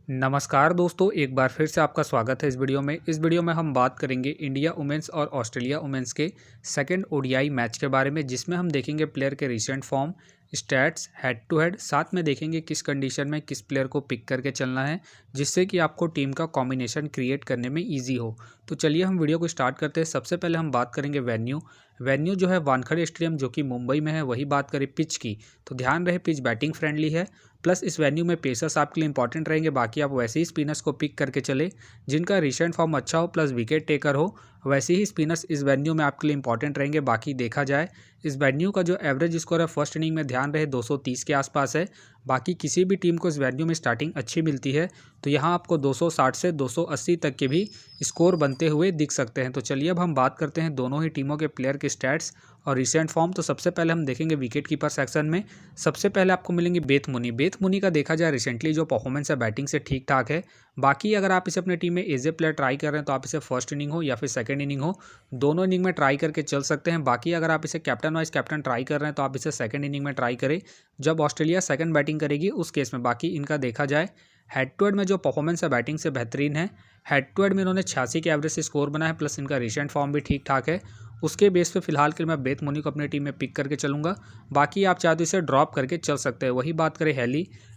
नमस्कार दोस्तों, एक बार फिर से आपका स्वागत है इस वीडियो में हम बात करेंगे इंडिया वुमेन्स और ऑस्ट्रेलिया वुमेन्स के सेकंड ओडीआई मैच के बारे में, जिसमें हम देखेंगे प्लेयर के recent form, stats, head to head. साथ में देखेंगे किस कंडीशन में किस प्लेयर को पिक करके चलना है, जिससे कि आपको टीम का कॉम्बिनेशन क्रिएट करने में ईजी हो। तो चलिए हम वीडियो को स्टार्ट करते हैं। सबसे पहले हम बात करेंगे वेन्यू जो है वानखेड़े स्टेडियम जो कि मुंबई में है। वही बात करें पिच की, तो ध्यान रहे पिच बैटिंग फ्रेंडली है, प्लस इस वेन्यू में पेसर्स आपके लिए इंपॉर्टेंट रहेंगे। बाकी आप वैसे ही स्पिनर्स को पिक करके चले जिनका रिसेंट फॉर्म अच्छा हो प्लस विकेट टेकर हो, वैसे ही स्पिनर्स इस वेन्यू में आपके लिए इंपॉर्टेंट रहेंगे। बाकी देखा जाए इस वेन्यू का जो एवरेज स्कोर है फर्स्ट इनिंग में ध्यान रहे 230 के आसपास है। बाकी किसी भी टीम को इस वेन्यू में स्टार्टिंग अच्छी मिलती है तो यहाँ आपको 260 से 280 तक के भी स्कोर बनते हुए दिख सकते हैं। तो चलिए अब हम बात करते हैं दोनों ही टीमों के प्लेयर के स्टैट्स और रिसेंट फॉर्म। तो सबसे पहले हम देखेंगे विकेट कीपर सेक्शन में। सबसे पहले आपको मिलेंगे बेथ मुनी का देखा जाए रिसेंटली जो परफॉर्मेंस है बैटिंग से ठीक ठाक है। बाकी अगर आप इसे अपने टीम में एज ए प्लेयर ट्राई कर रहे हैं तो आप इसे फर्स्ट इनिंग हो या फिर सेकंड इनिंग हो, दोनों इनिंग में ट्राई करके चल सकते हैं। बाकी अगर आप इसे कैप्टन वाइस कैप्टन ट्राई कर रहे हैं तो आप इसे सेकंड इनिंग में ट्राई करें जब ऑस्ट्रेलिया सेकंड बैटिंग करेगी उस केस में। बाकी इनका देखा जाए हेड टू हेड में जो परफॉर्मेंस है बैटिंग से बेहतरीन है। हेड टू हेड में इन्होंने 86 के एवरेज से स्कोर बना है, प्लस इनका रिसेंट फॉर्म भी ठीक ठाक है। उसके बेस पे फिलहाल के लिए मैं बेथ मुनी को अपनी टीम में पिक करके चलूंगा। बाकी आप चाहे तो इसे ड्रॉप करके चल सकते हैं। वही बात करें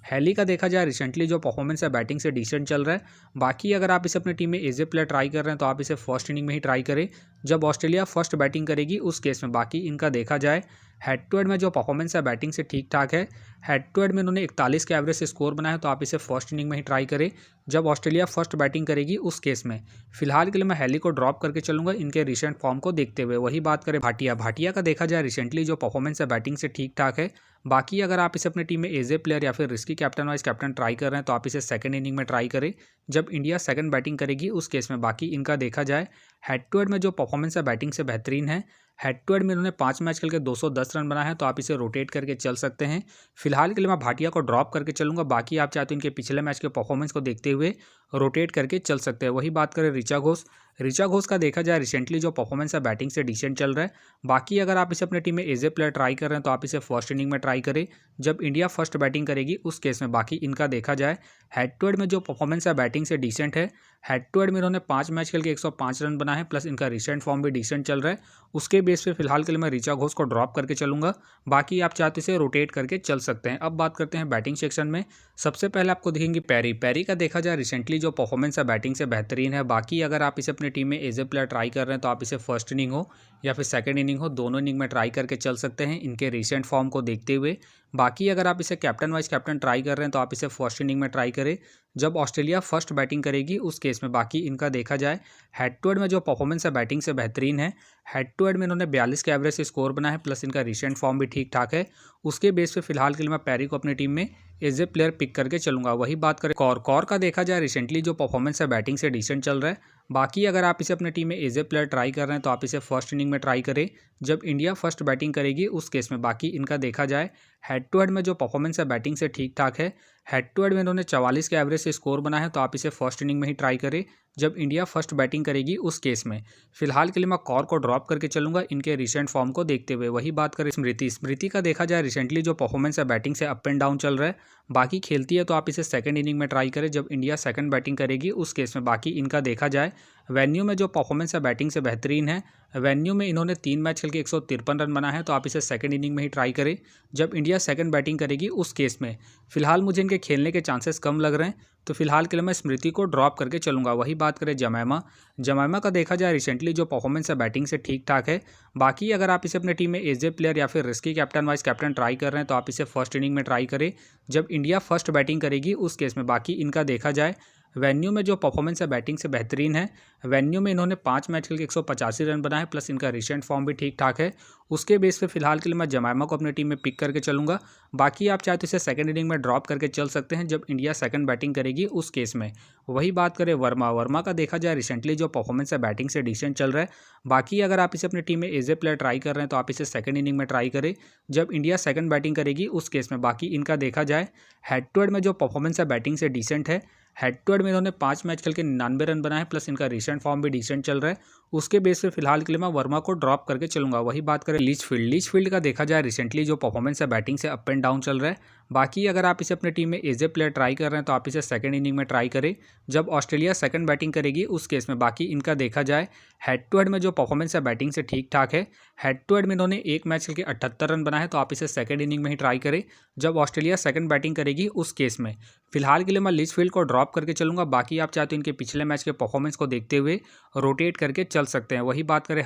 हैली का देखा जाए रिसेंटली जो परफॉर्मेंस है बैटिंग से डिसेंट चल रहा है। बाकी अगर आप इसे अपनी टीम में एज ए प्लेयर ट्राई कर रहे हैं तो आप इसे फर्स्ट इनिंग में ही ट्राई करें जब ऑस्ट्रेलिया फर्स्ट बैटिंग करेगी उस केस में। बाकी इनका देखा जाए हेड टू हेड में जो परफॉर्मेंस है बैटिंग से ठीक ठाक है। हेड टू हेड में इन्होंने 41 के एवरेज से स्कोर बनाया है तो आप इसे फर्स्ट इनिंग में ही ट्राई करें जब ऑस्ट्रेलिया फर्स्ट बैटिंग करेगी उस केस में। फिलहाल के लिए मैं हैली को ड्रॉप करके चलूंगा इनके रिसेंट फॉर्म को देखते हुए। वही बात करें भाटिया का देखा जाए रिसेंटली जो परफॉर्मेंस है बैटिंग से ठीक ठाक है। बाकी अगर आप इसे अपनी टीम में एज ए प्लेयर या फिर risky captain vice captain try कर रहे हैं तो आप इसे सेकंड इनिंग में ट्राई करें जब इंडिया सेकंड बैटिंग करेगी उस केस में। बाकी इनका देखा जाए हेड टू हेड में जो परफॉर्मेंस है बैटिंग से बेहतरीन है। हेड टू हेड में इन्होंने 5 मैच खेल के 210 रन बनाया है तो आप इसे रोटेट करके चल सकते हैं। फिलहाल के लिए मैं भाटिया को ड्रॉप करके चलूंगा। बाकी आप चाहते हैं इनके पिछले मैच के परफॉर्मेंस को देखते हुए रोटेट करके चल सकते हैं। वही बात करें ऋचा घोष का देखा जाए रिसेंटली जो परफॉर्मेंस है बैटिंग से डिसेंट चल रहा है। बाकी अगर आप इसे अपने टीम में एज ए प्लेयर ट्राई कर रहे हैं तो आप इसे फर्स्ट इनिंग में ट्राई करें जब इंडिया फर्स्ट बैटिंग करेगी उस केस में। बाकी इनका देखा जाए हेड टू हेड में जो परफॉर्मेंस है बैटिंग से डिसेंट है। हेड टू हेड में इन्होंने 5 मैच खेल के 105 रन बनाए हैं, प्लस इनका रिसेंट फॉर्म भी डिसेंट चल रहा है। उसके बेस पे फिलहाल के लिए मैं ऋचा घोष को ड्रॉप करके चलूंगा। बाकी आप चाहते इसे रोटेट करके चल सकते हैं। अब बात करते हैं बैटिंग सेक्शन में। सबसे पहले आपको दिखेंगे पैरी का देखा जाए रिसेंटली जो परफॉर्मेंस है बैटिंग से बेहतरीन है। बाकी अगर आप इसे अपनी टीम में एज ए प्लेयर ट्राई कर रहे हैं तो आप इसे फर्स्ट इनिंग हो या फिर सेकंड इनिंग हो, दोनों इनिंग में ट्राई करके चल सकते हैं इनके रिसेंट फॉर्म को देखते हुए। बाकी अगर आप इसे कैप्टन वाइस कैप्टन ट्राई कर रहे हैं तो आप इसे फर्स्ट इनिंग में ट्राई करें जब ऑस्ट्रेलिया फर्स्ट बैटिंग करेगी उस केस में। बाकी इनका देखा जाए हेड टू हेड में जो परफॉर्मेंस है बैटिंग से बेहतरीन है। हेड टू हेड में इन्होंने 42 के एवरेज से स्कोर बना है, प्लस इनका रिसेंट फॉर्म भी ठीक ठाक है। उसके बेस पे फिलहाल के लिए मैं पैरी को अपनी टीम में एज ए प्लेयर पिक करके चलूंगा। वही बात करें कौर का देखा जाए रिसेंटली जो परफॉर्मेंस है बैटिंग से डिसेंट चल रहा है। बाकी अगर आप इसे अपने टीम में एज ए प्लेयर ट्राई कर रहे हैं तो आप इसे फर्स्ट इनिंग में ट्राई करें जब इंडिया फर्स्ट बैटिंग करेगी उस केस में। बाकी इनका देखा जाए हेड टू हेड में जो परफॉर्मेंस है बैटिंग से ठीक ठाक है। हेड टू हेड में इन्होंने 44 के एवरेज से स्कोर बना है तो आप इसे फर्स्ट इनिंग में ही ट्राई करें जब इंडिया फर्स्ट बैटिंग करेगी उस केस में। फिलहाल के लिए मैं कौर को ड्रॉप करके चलूंगा इनके रिसेंट फॉर्म को देखते हुए। वही बात करें स्मृति का देखा जाए रिसेंटली जो परफॉर्मेंस है बैटिंग से अप एंड डाउन चल रहा है। बाकी खेलती है तो आप इसे सेकंड इनिंग में ट्राई करें जब इंडिया सेकंड बैटिंग करेगी उस केस में। बाकी इनका देखा जाए वेन्यू में जो परफॉर्मेंस है बैटिंग से बेहतरीन है। वेन्यू में इन्होंने 3 मैच खेल के 153 रन बना है तो आप इसे सेकंड इनिंग में ही ट्राई करें जब इंडिया सेकंड बैटिंग करेगी उस केस में। फिलहाल मुझे इनके खेलने के चांसेस कम लग रहे हैं तो फिलहाल के लिए मैं स्मृति को ड्रॉप करके चलूंगा। वही बात करें जमैमा का देखा जाए रिसेंटली जो परफॉर्मेंस है बैटिंग से ठीक ठाक है। बाकी अगर आप इसे अपने टीम में एज ए प्लेयर या फिर risky captain vice captain try कर रहे हैं तो आप इसे फर्स्ट इनिंग में ट्राई करें जब इंडिया फर्स्ट बैटिंग करेगी उस केस में। बाकी इनका देखा जाए वेन्यू में जो परफॉर्मेंस है बैटिंग से बेहतरीन है। वेन्यू में इन्होंने 5 मैच खेल के 185 रन बनाए, प्लस इनका रिसेंट फॉर्म भी ठीक ठाक है। उसके बेस पे फिलहाल के लिए मैं जमैमा को अपनी टीम में पिक करके चलूंगा। बाकी आप चाहे तो इसे सेकंड इनिंग में ड्रॉप करके चल सकते हैं जब इंडिया सेकंड बैटिंग करेगी उस केस में। वही बात करें वर्मा का देखा जाए रिसेंटली जो परफॉर्मेंस है बैटिंग से डिसेंट चल रहा है। बाकी अगर आप इसे अपनी टीम में एज ए प्लेयर ट्राई कर रहे हैं तो आप इसे सेकंड इनिंग में ट्राई करें जब इंडिया सेकंड बैटिंग करेगी उस केस में। बाकी इनका देखा जाए हेड टू हेड में जो परफॉर्मेंस है बैटिंग से डिसेंट है। हेड टू हेड में इन्होंने 5 मैच खेल के 99 रन बनाए, प्लस इनका रिसेंट फॉर्म भी डिसेंट चल रहा है। उसके बेस पे फिलहाल के लिए मैं वर्मा को ड्रॉप करके चलूंगा। वही बात करें लीचफील्ड का देखा जाए रिसेंटली जो परफॉर्मेंस है बैटिंग से अप एंड डाउन चल रहा है। बाकी अगर आप इसे अपने टीम में एज ए प्लेयर ट्राई कर रहे हैं तो आप इसे सेकंड इनिंग में ट्राई करें जब ऑस्ट्रेलिया सेकंड बैटिंग करेगी उस केस में। बाकी इनका देखा जाए हेड टू हेड में जो परफॉर्मेंस है बैटिंग से ठीक ठाक है। हेड टू हेड में इन्होंने एक मैच खेल के 78 रन बनाए, तो आप इसे सेकंड इनिंग में ही ट्राई करें जब ऑस्ट्रेलिया सेकंड बैटिंग करेगी उस केस में। फिलहाल के लिए मैं लीचफील्ड को ड्रॉप करके चलूंगा। बाकी आप चाहे तो इनके पिछले मैच के परफॉर्मेंस को देखते हुए रोटेट करके चल सकते हैं। वही बात करें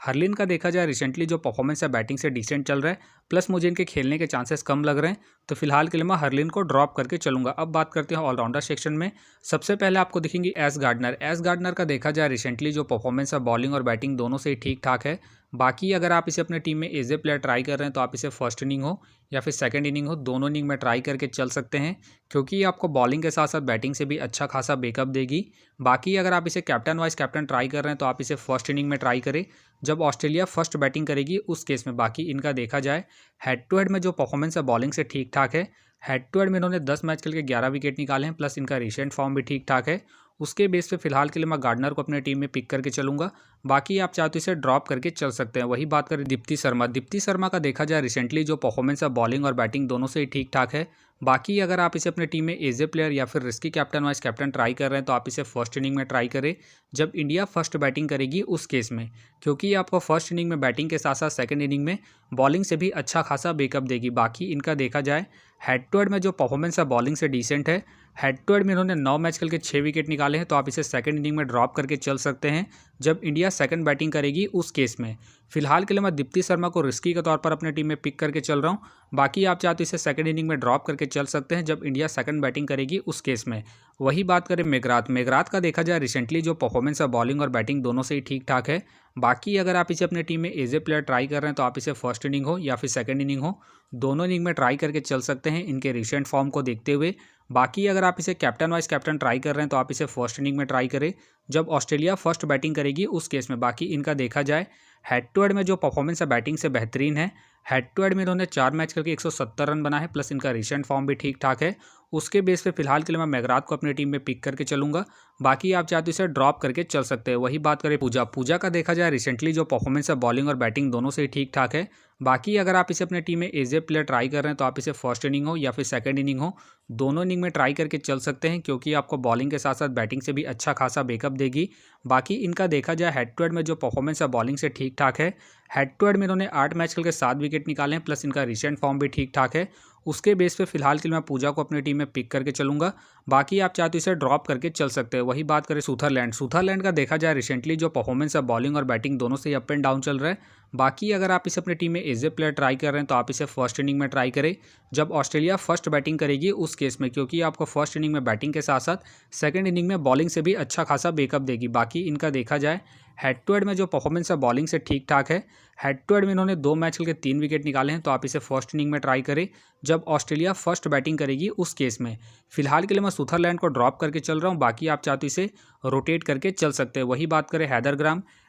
हरलिन का देखा जाए रिसेंटली जो परफॉर्मेंस है बैटिंग से डिसेंट चल रहा है, प्लस मुझे इनके खेलने के चांसेस कम लग रहे हैं, तो फिलहाल के लिए मैं हरलिन को ड्रॉप करके चलूंगा। अब बात करते हैं ऑलराउंडर सेक्शन में। सबसे पहले आपको दिखेंगी एस गार्डनर का देखा जाए रिसेंटली जो परफॉर्मेंस है बॉलिंग और बैटिंग दोनों से ही ठीक ठाक है। बाकी अगर आप इसे अपने टीम में एज ए प्लेयर ट्राई कर रहे हैं तो आप इसे फर्स्ट इनिंग हो या फिर सेकंड इनिंग हो, दोनों इनिंग में ट्राई करके चल सकते हैं, क्योंकि ये आपको बॉलिंग के साथ साथ बैटिंग से भी अच्छा खासा बैकअप देगी। बाकी अगर आप इसे कैप्टन वाइस कैप्टन ट्राई कर रहे हैं तो आप इसे फर्स्ट इनिंग में ट्राई करें जब ऑस्ट्रेलिया फर्स्ट बैटिंग करेगी उस केस में। बाकी इनका देखा जाए हेड टू हेड में जो परफॉर्मेंस है बॉलिंग से ठीक ठाक है। हेड टू हेड में इन्होंने 10 मैच खेल के 11 विकेट निकाले हैं, प्लस इनका रिसेंट फॉर्म भी ठीक ठाक है। उसके बेस पे फिलहाल के लिए मैं गार्डनर को अपने टीम में पिक करके चलूंगा। बाकी आप चाहते इसे ड्रॉप करके चल सकते हैं। वही बात करें दीप्ति शर्मा का देखा जाए रिसेंटली जो परफॉर्मेंस है बॉलिंग और बैटिंग दोनों से ही ठीक ठाक है। बाकी अगर आप इसे अपने टीम में एज ए प्लेयर या फिर risky captain vice captain try कर रहे हैं तो आप इसे फर्स्ट इनिंग में ट्राई करें जब इंडिया फर्स्ट बैटिंग करेगी उस केस में, क्योंकि आपको फर्स्ट इनिंग में बैटिंग के साथ साथ सेकंड इनिंग में बॉलिंग से भी अच्छा खासा बैकअप देगी। बाकी इनका देखा जाए हेड टू हेड में जो परफॉर्मेंस है बॉलिंग से डिसेंट है। हेड टू हेड में इन्होंने 9 मैच खेल के 6 विकेट निकाले हैं, तो आप इसे सेकंड इनिंग में ड्रॉप करके चल सकते हैं जब इंडिया सेकंड बैटिंग करेगी उस केस में। फिलहाल के लिए मैं दीप्ति शर्मा को रिस्की के तौर पर अपने टीम में पिक करके चल रहा हूं। बाकी आप चाहे तो इसे सेकंड इनिंग में ड्रॉप करके चल सकते हैं जब इंडिया सेकंड बैटिंग करेगी उस केस में। वही बात करें मेघरात का देखा जाए रिसेंटली जो परफॉर्मेंस है बॉलिंग और बैटिंग दोनों से ही ठीक ठाक है। बाकी अगर आप इसे अपने टीम में एज ए प्लेयर ट्राई कर रहे हैं तो आप इसे फर्स्ट इनिंग हो या फिर सेकंड इनिंग हो, दोनों इनिंग में ट्राई करके चल सकते हैं इनके रिसेंट फॉर्म को देखते हुए। बाकी अगर आप इसे कैप्टन वाइस कैप्टन ट्राई कर रहे हैं तो आप इसे फर्स्ट इनिंग में ट्राई करें जब ऑस्ट्रेलिया फर्स्ट बैटिंग करेगी उस केस में। बाकी इनका देखा जाए हेड टू हेड में जो परफॉर्मेंस है बैटिंग से बेहतरीन है। हेड टू हेड में इन्होंने 4 मैच करके 170 रन बना है, प्लस इनका रिसेंट फॉर्म भी ठीक ठाक है। उसके बेस पे फिलहाल के लिए मैं मेघरात को अपनी टीम में पिक करके चलूंगा। बाकी आप चाहे तो इसे ड्रॉप करके चल सकते हैं। वही बात करें पूजा का देखा जाए रिसेंटली जो परफॉर्मेंस है बॉलिंग और बैटिंग दोनों से ही ठीक ठाक है। बाकी अगर आप इसे अपने टीम में एज ए प्लेयर ट्राई कर रहे हैं तो आप इसे फर्स्ट इनिंग हो या फिर सेकंड इनिंग हो, दोनों इनिंग में ट्राई करके चल सकते हैं, क्योंकि आपको बॉलिंग के साथ साथ बैटिंग से भी अच्छा खासा बैकअप देगी। बाकी इनका देखा जाए हेड टू हेड में जो परफॉर्मेंस है बॉलिंग से ठीक ठाक है। हेड टू हेड में इन्होंने 8 मैच खेल के 7 विकेट निकाले हैं, प्लस इनका रिसेंट फॉर्म भी ठीक ठाक है। उसके बेस पे फिलहाल के लिए मैं पूजा को अपनी टीम में पिक करके चलूंगा। बाकी आप चाहे तो इसे ड्रॉप करके चल सकते हैं। वही बात करें सुथरलैंड का देखा जाए रिसेंटली जो परफॉर्मेंस है बॉलिंग और बैटिंग दोनों से ही अप एंड डाउन चल रहा है। बाकी अगर आप इसे अपनी टीम में एज ए प्लेयर ट्राई कर रहे हैं तो आप इसे फर्स्ट इनिंग में ट्राई करें जब ऑस्ट्रेलिया फर्स्ट बैटिंग करेगी उस केस में, क्योंकि आपको फर्स्ट इनिंग में बैटिंग के साथ साथ सेकंड इनिंग में बॉलिंग से भी अच्छा खासा बैकअप देगी। बाकी इनका देखा जाए हेड टू हेड में जो परफॉर्मेंस है बॉलिंग से ठीक ठाक है। हेड टू हेड में इन्होंने 2 मैच खेल के 3 विकेट निकाले हैं, तो आप इसे फर्स्ट इनिंग में ट्राई करें जब ऑस्ट्रेलिया फर्स्ट बैटिंग करेगी उस केस में। फिलहाल के लिए मैं सुथरलैंड को ड्रॉप करके चल रहा हूं। बाकी आप चाहते इसे रोटेट करके चल सकते हैं। वही बात करें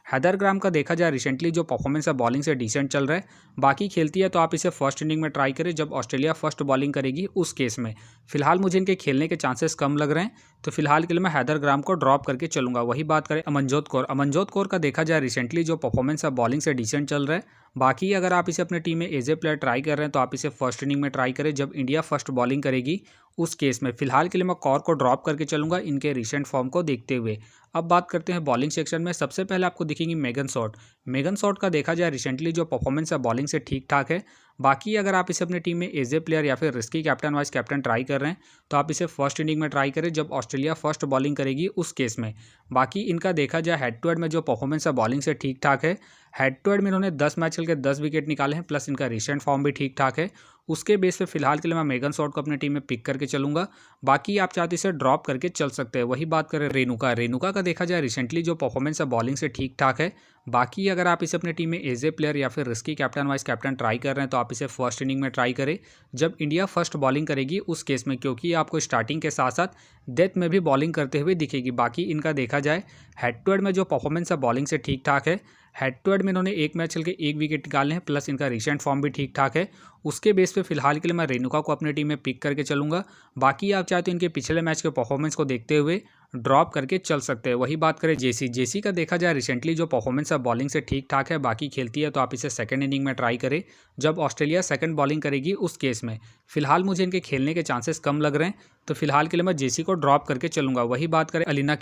हैदरग्राम का देखा जाए रिसेंटली जो परफॉर्मेंस है बॉलिंग से डिसेंट चल रहा है। बाकी खेलती है तो आप इसे फर्स्ट इनिंग में ट्राई करें जब ऑस्ट्रेलिया फर्स्ट बॉलिंग करेगी उस केस में। फिलहाल मुझे इनके खेलने के चांसेस कम लग रहे हैं, तो फिलहाल के लिए मैं हैदरग्राम को ड्रॉप करके चलूंगा। वही बात करें अमनजोत कौर का देखा जाए रिसेंटली जो परफॉर्मेंस है बॉलिंग से डिसेंट चल रहा है। बाकी अगर आप इसे अपने टीम में एज ए प्लेयर ट्राई कर रहे हैं तो आप इसे फर्स्ट इनिंग में ट्राई करें जब इंडिया फर्स्ट बॉलिंग करेगी उस केस में। फिलहाल के लिए मैं कौर को ड्रॉप करके चलूंगा इनके रिसेंट फॉर्म को देखते हुए। अब बात करते हैं बॉलिंग सेक्शन में। सबसे पहले आपको दिखेंगी मेगन शॉट का देखा जाए रिसेंटली जो परफॉर्मेंस है बॉलिंग से ठीक ठाक है। बाकी अगर आप इसे अपनी टीम में एज ए प्लेयर या फिर risky captain vice captain try कर रहे हैं तो आप इसे फर्स्ट इनिंग में ट्राई करें जब ऑस्ट्रेलिया फर्स्ट बॉलिंग करेगी उस केस में। बाकी इनका देखा जाए हेड टू हेड में जो परफॉर्मेंस है बॉलिंग से ठीक ठाक है। हेड टू हेड में इन्होंने 10 मैच खेल के 10 विकेट निकाले हैं, प्लस इनका रिसेंट फॉर्म भी ठीक ठाक है। उसके बेस पे फिलहाल के लिए मैं मेगन शॉट को अपनी टीम में पिक करके चलूंगा। बाकी आप चाहते इसे ड्रॉप करके चल सकते हैं। वही बात करें रेणुका का देखा जाए रिसेंटली जो परफॉर्मेंस है बॉलिंग से ठीक ठाक है। बाकी अगर आप इसे अपनी टीम में एज ए प्लेयर या फिर risky captain vice captain try कर रहे हैं तो आप इसे फर्स्ट इनिंग में ट्राई करें जब इंडिया फर्स्ट बॉलिंग करेगी उस केस में, क्योंकि आपको स्टार्टिंग के साथ साथ डेथ में भी बॉलिंग करते हुए दिखेगी। बाकी इनका देखा जाए हेड टू हेड में जो परफॉर्मेंस है बॉलिंग से ठीक ठाक है। हेड टू हेड में इन्होंने 1 मैच खेल के 1 विकेट निकाले हैं, प्लस इनका रिसेंट फॉर्म भी ठीक ठाक है। उसके बेस पे फिलहाल के लिए मैं रेणुका को अपनी टीम में पिक करके चलूंगा। बाकी आप चाहे तो इनके पिछले मैच के परफॉर्मेंस को देखते हुए ड्रॉप करके चल सकते हैं। वही बात करें जेसी का देखा जाए रिसेंटली जो परफॉर्मेंस है बॉलिंग से ठीक ठाक है, बाकी खेलती है तो आप इसे सेकंड इनिंग में ट्राई करें जब ऑस्ट्रेलिया सेकंड बॉलिंग करेगी उस केस में। फिलहाल मुझे इनके खेलने के चांसेस कम लग रहे हैं, तो फिलहाल के लिए मैं जेसी को ड्रॉप करके चलूंगा। वही बात करें अलीना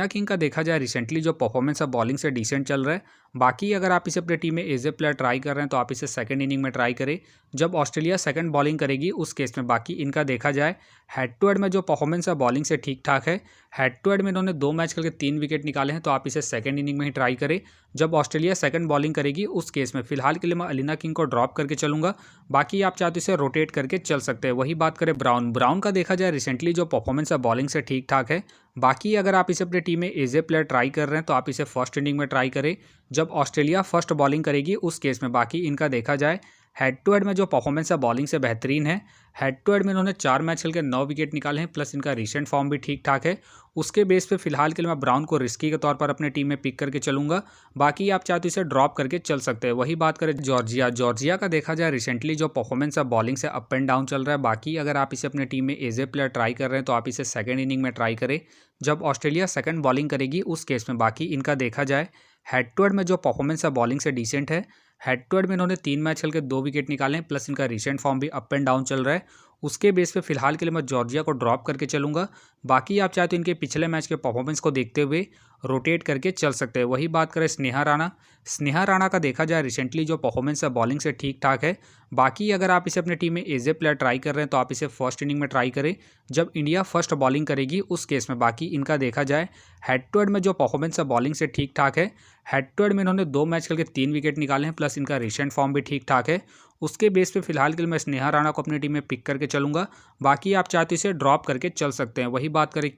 किंग का देखा जाए रिसेंटली जो परफॉर्मेंस है बॉलिंग से डिसेंट चल रहा है, बाकी अगर आप इसे अपने टीम में एज ए प्लेयर ट्राई कर रहे हैं तो आप इसे सेकंड इनिंग में ट्राई करें जब ऑस्ट्रेलिया सेकंड बॉलिंग करेगी उस केस में। बाकी इनका देखा जाए हेड टू हेड में जो परफॉर्मेंस है बॉलिंग से ठीक ठाक है। हेड टू हेड में इन्होंने 2 मैच खेल के 3 विकेट निकाले हैं, तो आप इसे सेकंड इनिंग में ही ट्राई करें जब ऑस्ट्रेलिया सेकंड बॉलिंग करेगी उस केस में। फिलहाल के लिए मैं अलीना किंग को ड्रॉप करके चलूंगा, बाकी आप चाहते इसे रोटेट करके चल सकते हैं। वही बात करें ब्राउन का देखा जाए रिसेंटली जो परफॉर्मेंस है बॉलिंग से ठीक ठाक है, बाकी अगर आप इसे अपने टीम में एज ए प्लेयर ट्राई कर रहे हैं तो आप इसे फर्स्ट इनिंग में ट्राई करें जब ऑस्ट्रेलिया फर्स्ट बॉलिंग करेगी उस केस में। बाकी इनका देखा जाए हेड टू हेड में जो परफॉर्मेंस है बॉलिंग से बेहतरीन है। हेड टू हेड में इन्होंने 4 मैच खेल के 9 विकेट निकाले हैं, प्लस इनका रिसेंट फॉर्म भी ठीक ठाक है। उसके बेस पे फिलहाल के लिए मैं ब्राउन को रिस्की के तौर पर अपने टीम में पिक करके चलूंगा, बाकी आप चाहे तो इसे ड्रॉप करके चल सकते हैं। वही बात करें जॉर्जिया का देखा जाए रिसेंटली जो परफॉर्मेंस है बॉलिंग से अप एंड डाउन चल रहा है, बाकी अगर आप इसे अपने टीम में एज ए प्लेयर ट्राई कर रहे हैं तो आप इसे सेकंड इनिंग में ट्राई करें जब ऑस्ट्रेलिया सेकंड बॉलिंग करेगी उस केस में। बाकी इनका देखा जाए हेड टू हेड में जो परफॉर्मेंस है बॉलिंग से डिसेंट है। हेड टू हेड में इन्होंने 3 मैच खेल के 2 विकेट निकाले हैं, प्लस इनका रिसेंट फॉर्म भी अप एंड डाउन चल रहा है। उसके बेस पे फिलहाल के लिए मैं जॉर्जिया को ड्रॉप करके चलूंगा, बाकी आप चाहे तो इनके पिछले मैच के परफॉर्मेंस को देखते हुए रोटेट करके चल सकते हैं। वही बात करें स्नेहा राणा का देखा जाए रिसेंटली जो परफॉर्मेंस है बॉलिंग से ठीक ठाक है, बाकी अगर आप इसे अपने टीम में एज ए प्लेयर ट्राई कर रहे हैं तो आप इसे फर्स्ट इनिंग में ट्राई करें जब इंडिया फर्स्ट बॉलिंग करेगी उस केस में। बाकी इनका देखा जाए हेड टू हेड में जो परफॉर्मेंस है बॉलिंग से ठीक ठाक है। हेड टू हेड में इन्होंने 2 मैच खेल के 3 विकेट निकाले हैं, प्लस इनका रिसेंट फॉर्म भी ठीक ठाक है। उसके बेस पे फिलहाल के लिए मैं स्नेहा राणा को अपनी टीम में पिक करके चलूंगा, बाकी आप चाहते इसे ड्रॉप करके चल सकते हैं। वही बात करें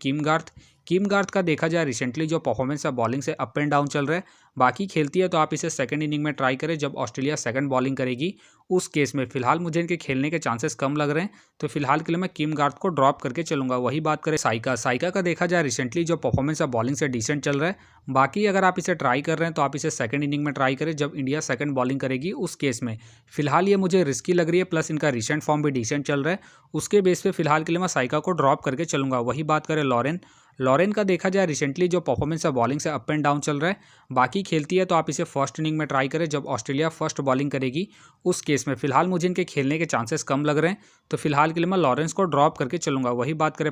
किम गार्थ का देखा जाए रिसेंटली जो परफॉर्मेंस है बॉलिंग से अप एंड डाउन चल रहा है, बाकी खेलती है तो आप इसे सेकंड इनिंग में ट्राई करें जब ऑस्ट्रेलिया सेकंड बॉलिंग करेगी उस केस में। फिलहाल मुझे इनके खेलने के चांसेस कम लग रहे हैं, तो फिलहाल के लिए मैं किम गार्थ को ड्रॉप करके चलूंगा। वही बात करें साइका का देखा जाए रिसेंटली जो परफॉर्मेंस है बॉलिंग से डिसेंट चल रहा है, बाकी अगर आप इसे ट्राई कर रहे हैं तो आप इसे सेकंड इनिंग में ट्राई करें जब इंडिया सेकंड बॉलिंग करेगी उस केस में। फिलहाल ये मुझे रिस्की लग रही है, प्लस इनका रिसेंट फॉर्म भी डिसेंट चल रहा है। उसके बेस पे फिलहाल के लिए मैं साइका को ड्रॉप करके चलूंगा। वही बात करें लॉरेन का देखा जाए रिसेंटली जो परफॉर्मेंस है बॉलिंग से अप एंड डाउन चल रहा है, बाकी खेलती है तो आप इसे फर्स्ट इनिंग में ट्राई करें जब ऑस्ट्रेलिया फर्स्ट बॉलिंग करेगी उस केस में। फिलहाल मुझे इनके खेलने के चांसेस कम लग रहे हैं, तो फिलहाल के लिए मैं लॉरेंस को ड्रॉप करके चलूंगा। वही बात करें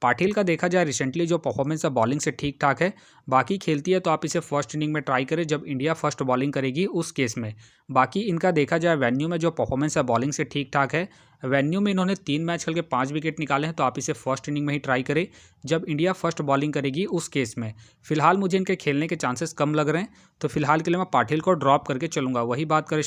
पाटिल का देखा जाए रिसेंटली जो परफॉर्मेंस है बॉलिंग से ठीक ठाक है, बाकी खेलती है तो आप इसे फर्स्ट इनिंग में ट्राई करें जब इंडिया फर्स्ट बॉलिंग करेगी उस केस में। बाकी इनका देखा जाए वेन्यू में जो परफॉर्मेंस है बॉलिंग से ठीक ठाक है। वेन्यू में इन्होंने 3 मैच खेल के 5 विकेट निकाले हैं, तो आप इसे फर्स्ट इनिंग में ही ट्राई करें जब इंडिया फर्स्ट बॉलिंग करेगी उस केस में। फिलहाल मुझे इनके खेलने के चांसेस कम लग रहे हैं, तो फिलहाल के लिए मैं पाटिल को ड्रॉप करके चलूंगा। वही बात करें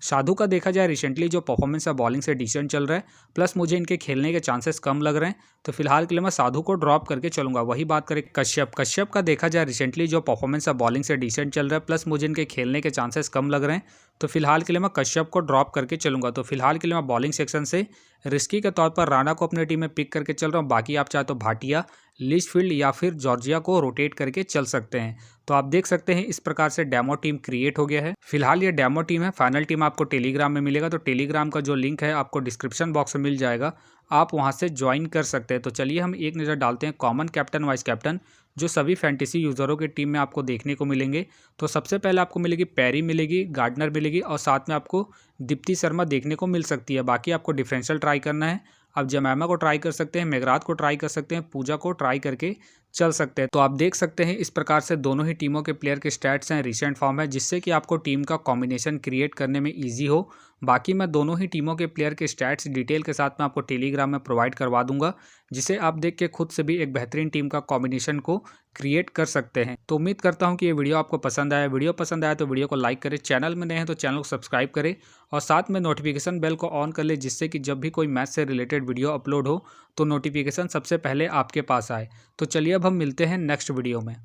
साधु का देखा जाए रिसेंटली जो परफॉर्मेंस है बॉलिंग से डिसेंट चल रहा है, प्लस मुझे इनके खेलने के चांसेस कम लग रहे हैं, तो फिलहाल के लिए मैं साधु को ड्रॉप करके चलूंगा। वही बात करें कश्यप का देखा जाए रिसेंटली जो परफॉर्मेंस है बॉलिंग से डिसेंट चल रहा है, प्लस मुझे इनके खेलने के चांसेस कम लग रहे हैं, तो फिलहाल के लिए मैं कश्यप को ड्रॉप करके चलूंगा। तो फिलहाल के लिए मैं बॉलिंग सेक्शन से रिस्की के तौर पर राणा को अपने टीम में पिक करके चल रहा हूँ, बाकी आप चाहे तो भाटिया, लिचफील्ड या फिर जॉर्जिया को रोटेट करके चल सकते हैं। तो आप देख सकते हैं इस प्रकार से डेमो टीम क्रिएट हो गया है। फिलहाल ये डेमो टीम है, फाइनल टीम आपको टेलीग्राम में मिलेगा, तो टेलीग्राम का जो लिंक है आपको डिस्क्रिप्शन बॉक्स में मिल जाएगा, आप वहां से ज्वाइन कर सकते हैं। तो चलिए हम एक नज़र डालते हैं कॉमन कैप्टन वाइस कैप्टन जो सभी फैंटेसी यूजरों की टीम में आपको देखने को मिलेंगे। तो सबसे पहले आपको मिलेगी पैरी मिलेगी, गार्डनर मिलेगी और साथ में आपको दीप्ति शर्मा देखने को मिल सकती है। बाकी आपको डिफरेंशियल ट्राई करना है, आप जमैमा को ट्राई कर सकते हैं, मेघरात को ट्राई कर सकते हैं, पूजा को ट्राई करके चल सकते हैं। तो आप देख सकते हैं इस प्रकार से दोनों ही टीमों के प्लेयर के स्टैट्स हैं, रिसेंट फॉर्म है, जिससे कि आपको टीम का कॉम्बिनेशन क्रिएट करने में ईजी हो। बाकी मैं दोनों ही टीमों के प्लेयर के स्टैट्स डिटेल के साथ में आपको टेलीग्राम में प्रोवाइड करवा दूंगा, जिसे आप देख के खुद से भी एक बेहतरीन टीम का कॉम्बिनेशन को क्रिएट कर सकते हैं। तो उम्मीद करता हूं कि ये वीडियो आपको पसंद आया। वीडियो पसंद आया तो वीडियो को लाइक करें, चैनल में नए हैं तो चैनल को सब्सक्राइब करें और साथ में नोटिफिकेशन बेल को ऑन कर ले, जिससे कि जब भी कोई मैच से रिलेटेड वीडियो अपलोड हो तो नोटिफिकेशन सबसे पहले आपके पास आए। तो चलिए अब हम मिलते हैं नेक्स्ट वीडियो में।